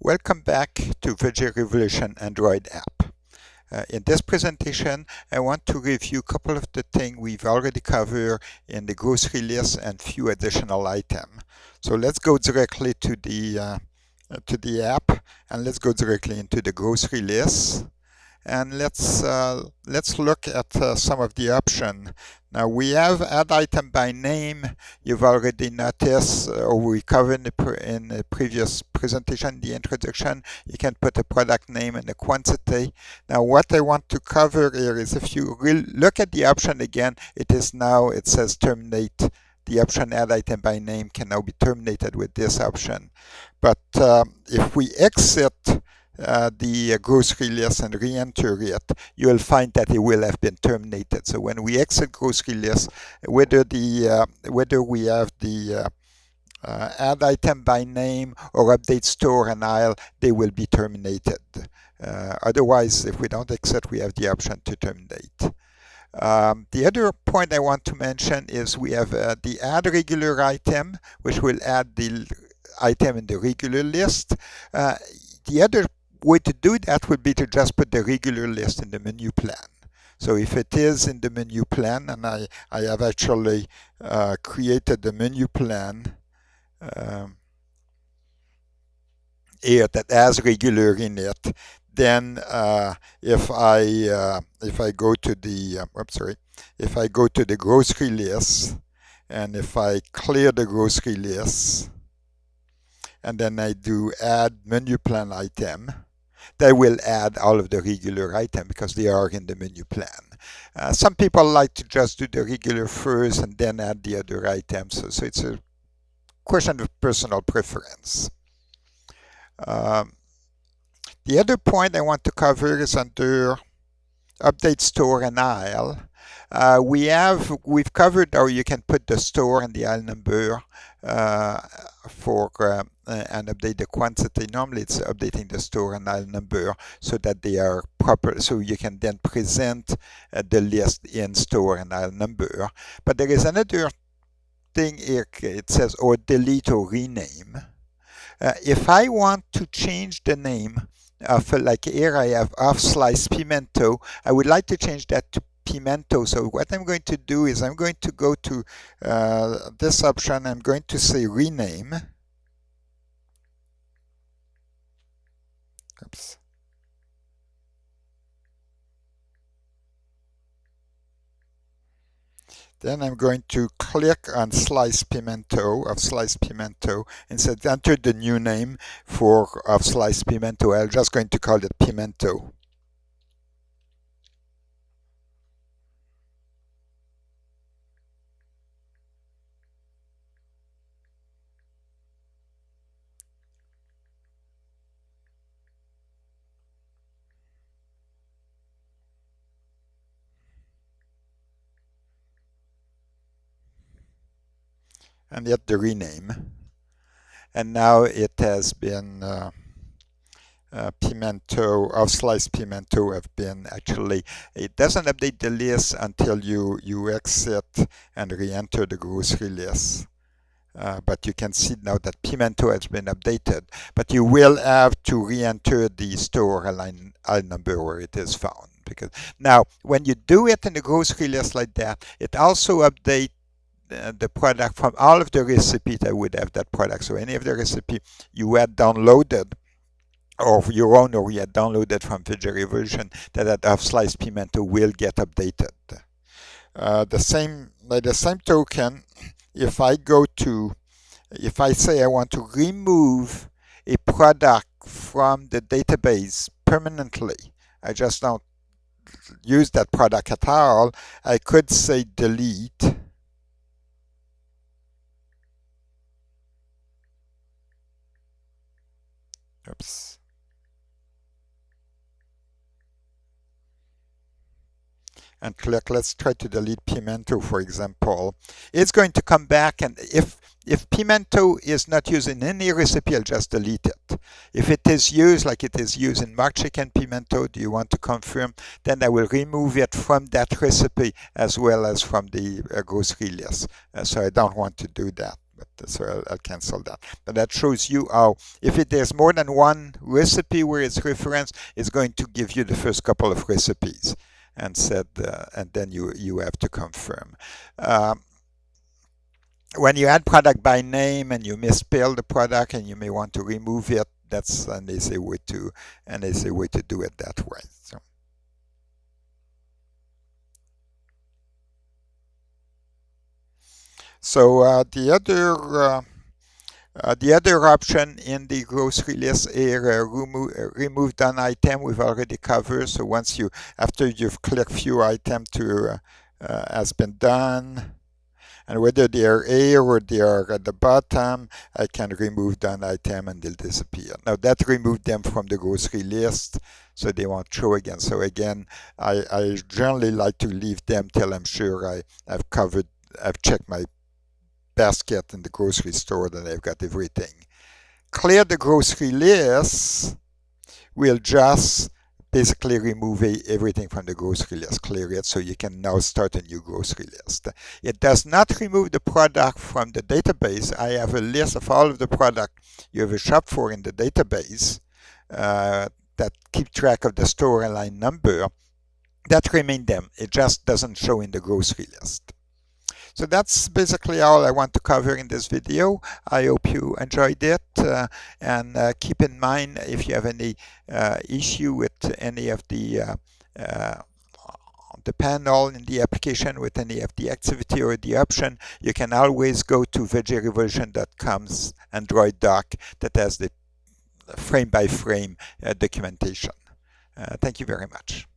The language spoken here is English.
Welcome back to Veggie Revolution Android app. In this presentation, I want to review a couple of the things we've already covered in the grocery list and few additional items. So let's go directly to the app, and let's go directly into the grocery list. And let's look at some of the options. Now we have add item by name. You've already noticed, or we covered in the previous presentation, the introduction, you can put a product name and a quantity. Now what I want to cover here is, if you look at the option again, it says terminate. The option add item by name can now be terminated with this option. But if we exit the grocery list and re-enter it, you will find that it will have been terminated. So when we exit grocery list, whether we have the add item by name or update store and aisle, they will be terminated. Otherwise, if we don't exit, we have the option to terminate. The other point I want to mention is we have the add regular item, which will add the item in the regular list. The other way to do that would be to just put the regular list in the menu plan. So if it is in the menu plan, and I have actually created the menu plan here that has regular in it, then if I go to the if I go to the grocery list, and if I clear the grocery list, and then I do add menu plan item, they will add all of the regular items because they are in the menu plan. Some people like to just do the regular first and then add the other items. So it's a question of personal preference. The other point I want to cover is under update store and aisle. We've covered how you can put the store and the aisle number and update the quantity. Normally it's updating the store and aisle number so that they are proper, so you can then present the list in store and aisle number. But there is another thing here. It says or delete or rename. If I want to change the name of, like here I have off-sliced pimento, I would like to change that to pimento. So what I'm going to do is I'm going to go to this option. I'm going to say rename. Oops. Then I'm going to click on sliced pimento, of sliced pimento, and say enter the new name for of sliced pimento. I'm just going to call it pimento. And yet the rename. And now it has been pimento, of sliced pimento have been actually, it doesn't update the list until you exit and re-enter the grocery list. But you can see now that pimento has been updated. But you will have to re-enter the store aisle number where it is found. Because now, when you do it in the grocery list like that, it also updates the product from all of the recipe that would have that product. So any of the recipe you had downloaded, or your own, or you had downloaded from Veggie Revolution, that have sliced pimento will get updated. By the same token, if I say I want to remove a product from the database permanently, I just don't use that product at all, I could say delete. Oops. And click, let's try to delete pimento, for example. It's going to come back, and if pimento is not used in any recipe, I'll just delete it. If it is used, like it is used in mock chicken pimento, do you want to confirm? Then I will remove it from that recipe as well as from the grocery list. So I don't want to do that. But so I'll cancel that. But that shows you how, if there's more than one recipe where it's referenced, it's going to give you the first couple of recipes and and then you have to confirm. When you add product by name and you misspell the product and you may want to remove it, that's an easy way to do it that way. So the other option in the grocery list is remove done item. We've already covered. So after you've clicked few items to has been done, and whether they are here or they are at the bottom, I can remove done item and they'll disappear. Now that removed them from the grocery list, so they won't show again. So again, I generally like to leave them till I'm sure I've checked my basket in the grocery store that I've got everything. Clear the grocery list will just basically remove everything from the grocery list, clear it, so you can now start a new grocery list. It does not remove the product from the database. I have a list of all of the product you have a shop for in the database that keep track of the store and line number. That remain them. It just doesn't show in the grocery list. So that's basically all I want to cover in this video. I hope you enjoyed it, and keep in mind, if you have any issue with any of the panel in the application, with any of the activity or the option, you can always go to veggierevolution.com's Android doc that has the frame-by-frame documentation. Thank you very much.